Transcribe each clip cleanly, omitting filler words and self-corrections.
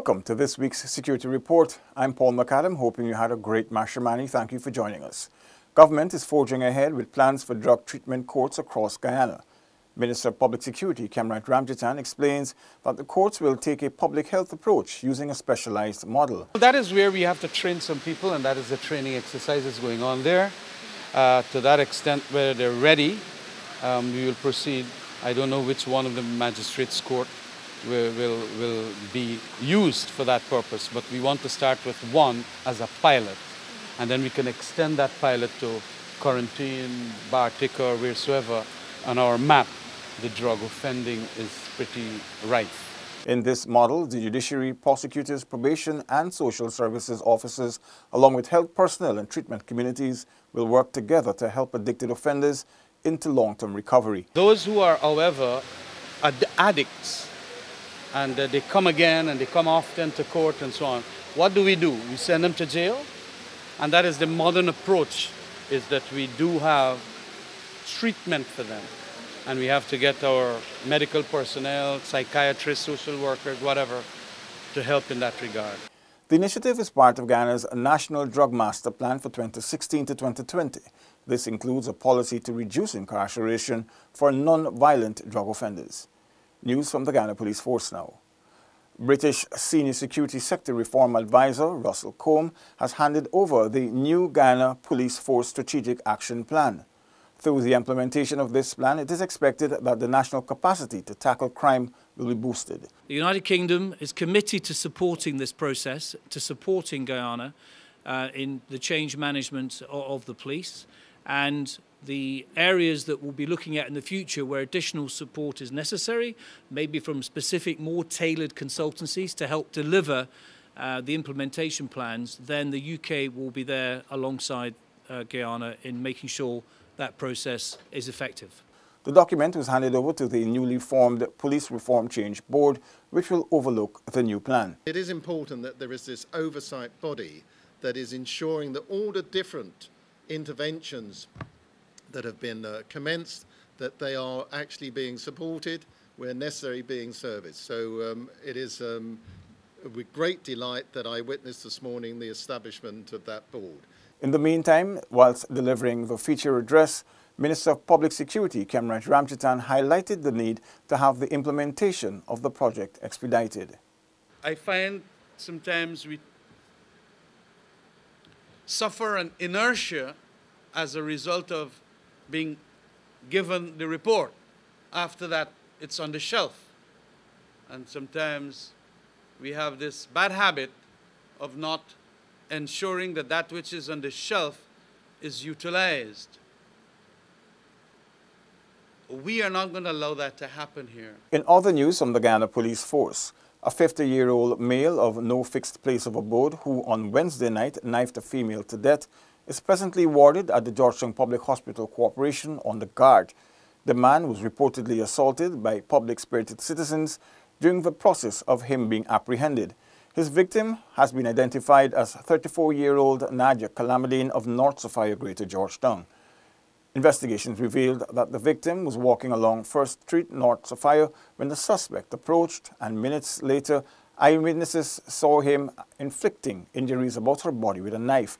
Welcome to this week's Security Report. I'm Paul McAdam, hoping you had a great Mashamani. Thank you for joining us. Government is forging ahead with plans for drug treatment courts across Guyana. Minister of Public Security Kemrat Ramjitan explains that the courts will take a public health approach using a specialized model. That is where we have to train some people, and that is the training exercises going on there. To that extent, where they're ready, we will proceed. I don't know which one of the magistrates' court will be used for that purpose, but we want to start with one as a pilot, and then we can extend that pilot to Quarantine, Bartica, wheresoever on our map the drug offending is pretty rife. In this model, the judiciary, prosecutors, probation and social services officers, along with health personnel and treatment communities, will work together to help addicted offenders into long-term recovery. Those who are, however, addicts, and they come again and they come often to court and so on, what do? We send them to jail, and that is the modern approach, is that we do have treatment for them. And we have to get our medical personnel, psychiatrists, social workers, whatever, to help in that regard. The initiative is part of Guyana's National Drug Master Plan for 2016 to 2020. This includes a policy to reduce incarceration for non-violent drug offenders. News from the Guyana Police Force now. British Senior Security Sector Reform Advisor Russell Combe has handed over the new Guyana Police Force Strategic Action Plan. Through the implementation of this plan, it is expected that the national capacity to tackle crime will be boosted. The United Kingdom is committed to supporting this process, to supporting Guyana in the change management of the police, and the areas that we'll be looking at in the future where additional support is necessary, maybe from specific, more tailored consultancies to help deliver the implementation plans, then the UK will be there alongside Guyana in making sure that process is effective. The document was handed over to the newly formed Police Reform Change Board, which will overlook the new plan. It is important that there is this oversight body that is ensuring that all the different interventions that have been commenced, that they are actually being supported, where necessary being serviced. So it is with great delight that I witnessed this morning the establishment of that board. In the meantime, whilst delivering the feature address, Minister of Public Security Kemrat Ramjitan highlighted the need to have the implementation of the project expedited. I find sometimes we suffer an inertia as a result of being given the report. After that, it's on the shelf. And sometimes we have this bad habit of not ensuring that that which is on the shelf is utilized. We are not going to allow that to happen here. In other news from the Guyana Police Force, a 50-year-old male of no fixed place of abode who on Wednesday night knifed a female to death is presently warded at the Georgetown Public Hospital Corporation on the guard. The man was reportedly assaulted by public-spirited citizens during the process of him being apprehended. His victim has been identified as 34-year-old Nadia Calamadine of North Sophia, Greater Georgetown. Investigations revealed that the victim was walking along First Street, North Sophia, when the suspect approached, and minutes later, eyewitnesses saw him inflicting injuries about her body with a knife.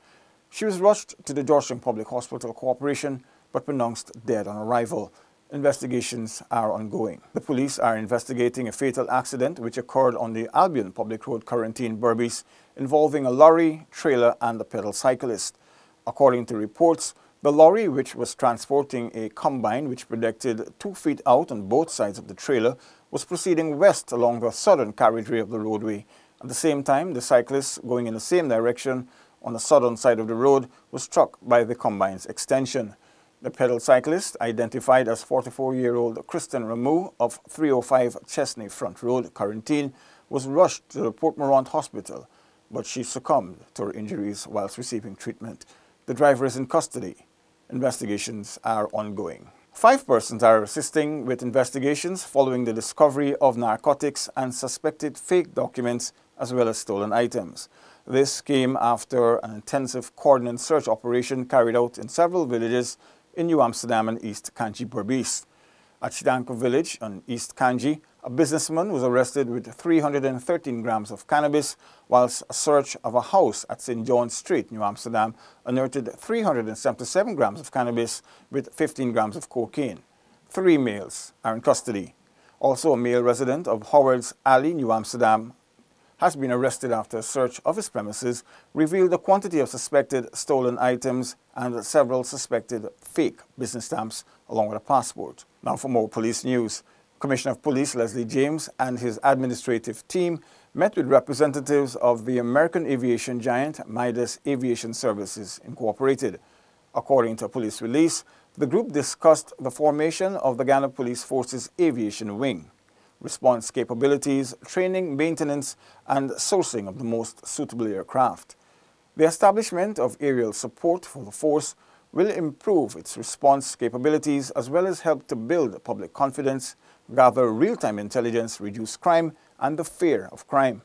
She was rushed to the Georgetown Public Hospital Corporation, but pronounced dead on arrival. Investigations are ongoing. The police are investigating a fatal accident which occurred on the Albion Public Road, Quarantine, Berbice, involving a lorry, trailer and a pedal cyclist. According to reports, the lorry, which was transporting a combine which projected 2 feet out on both sides of the trailer, was proceeding west along the southern carriageway of the roadway. At the same time, the cyclist, going in the same direction on the southern side of the road, was struck by the combine's extension. The pedal cyclist, identified as 44-year-old Kristen Rameau of 305 Chesney Front Road, Quarantine, was rushed to the Port Morant Hospital, but she succumbed to her injuries whilst receiving treatment. The driver is in custody. Investigations are ongoing. 5 persons are assisting with investigations following the discovery of narcotics and suspected fake documents as well as stolen items. This came after an intensive coordinated search operation carried out in several villages in New Amsterdam and East Kanchi Berbice. At Chidanko village on East Kanji, a businessman was arrested with 313 grams of cannabis, whilst a search of a house at St. John Street, New Amsterdam, unearthed 377 grams of cannabis with 15 grams of cocaine. 3 males are in custody. Also, a male resident of Howard's Alley, New Amsterdam, has been arrested after a search of his premises revealed a quantity of suspected stolen items and several suspected fake business stamps along with a passport. Now for more police news. Commissioner of Police Leslie James and his administrative team met with representatives of the American aviation giant Midas Aviation Services Incorporated. According to a police release, the group discussed the formation of the Ghana Police Force's Aviation Wing, response capabilities, training, maintenance, and sourcing of the most suitable aircraft. The establishment of aerial support for the force will improve its response capabilities as well as help to build public confidence, gather real-time intelligence, reduce crime, and the fear of crime.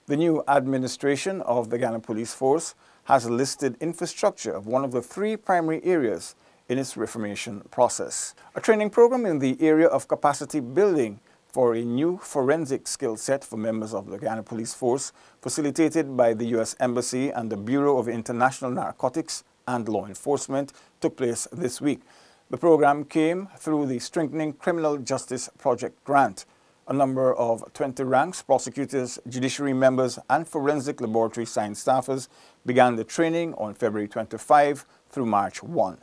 The new administration of the Ghana Police Force has listed infrastructure of one of the 3 primary areas in its reformation process. A training program in the area of capacity building for a new forensic skill set for members of the Ghana Police Force, facilitated by the U.S. Embassy and the Bureau of International Narcotics and Law Enforcement, took place this week. The program came through the Strengthening Criminal Justice Project grant. A number of 20 ranks, prosecutors, judiciary members, and forensic laboratory science staffers began the training on February 25 through March 1.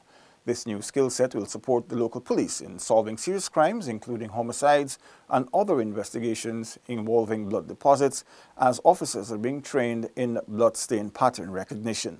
This new skill set will support the local police in solving serious crimes, including homicides and other investigations involving blood deposits, as officers are being trained in bloodstain pattern recognition.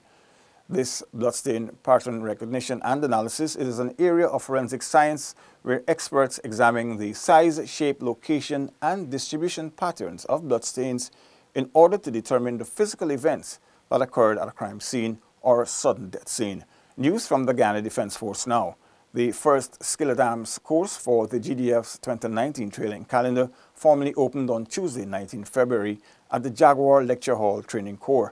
This bloodstain pattern recognition and analysis is an area of forensic science where experts examine the size, shape, location, and distribution patterns of bloodstains in order to determine the physical events that occurred at a crime scene or sudden death scene. News from the Ghana Defence Force now. The first Skill at Arms course for the GDF's 2019 training calendar formally opened on Tuesday, 19 February at the Jaguar Lecture Hall Training Corps.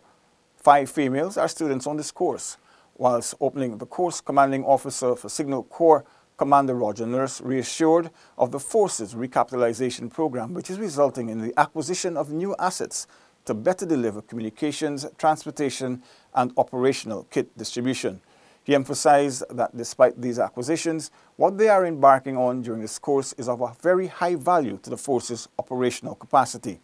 5 females are students on this course. Whilst opening the course, Commanding Officer for Signal Corps, Commander Roger Nurse, reassured of the Force's recapitalization program, which is resulting in the acquisition of new assets to better deliver communications, transportation, and operational kit distribution. He emphasized that despite these acquisitions, what they are embarking on during this course is of a very high value to the Force's operational capacity.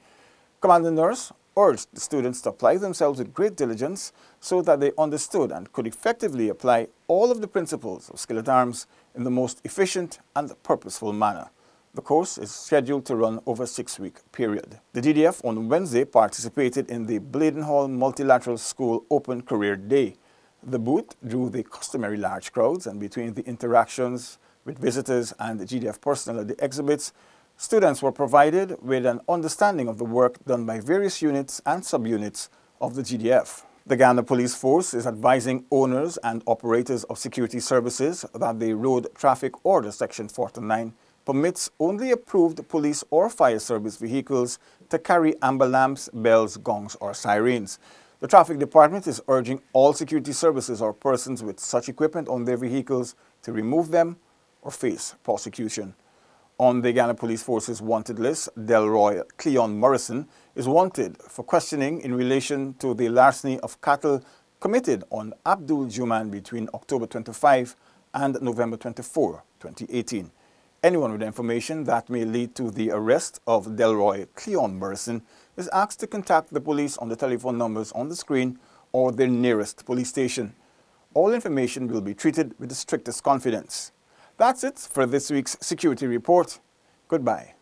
Commander Nurse urged the students to apply themselves with great diligence so that they understood and could effectively apply all of the principles of Skill at Arms in the most efficient and purposeful manner. The course is scheduled to run over a 6-week period. The GDF on Wednesday participated in the Bladenhall Multilateral School Open Career Day. The booth drew the customary large crowds, and between the interactions with visitors and the GDF personnel at the exhibits, students were provided with an understanding of the work done by various units and subunits of the GDF. The Ghana Police Force is advising owners and operators of security services that the Road Traffic Order Section 49 permits only approved police or fire service vehicles to carry amber lamps, bells, gongs, or sirens. The Traffic Department is urging all security services or persons with such equipment on their vehicles to remove them or face prosecution. On the Ghana Police Force's wanted list, Delroy Cleon Morrison is wanted for questioning in relation to the larceny of cattle committed on Abdul Juman between October 25 and November 24, 2018. Anyone with information that may lead to the arrest of Delroy Cleon Morrison is asked to contact the police on the telephone numbers on the screen or their nearest police station. All information will be treated with the strictest confidence. That's it for this week's Security Report. Goodbye.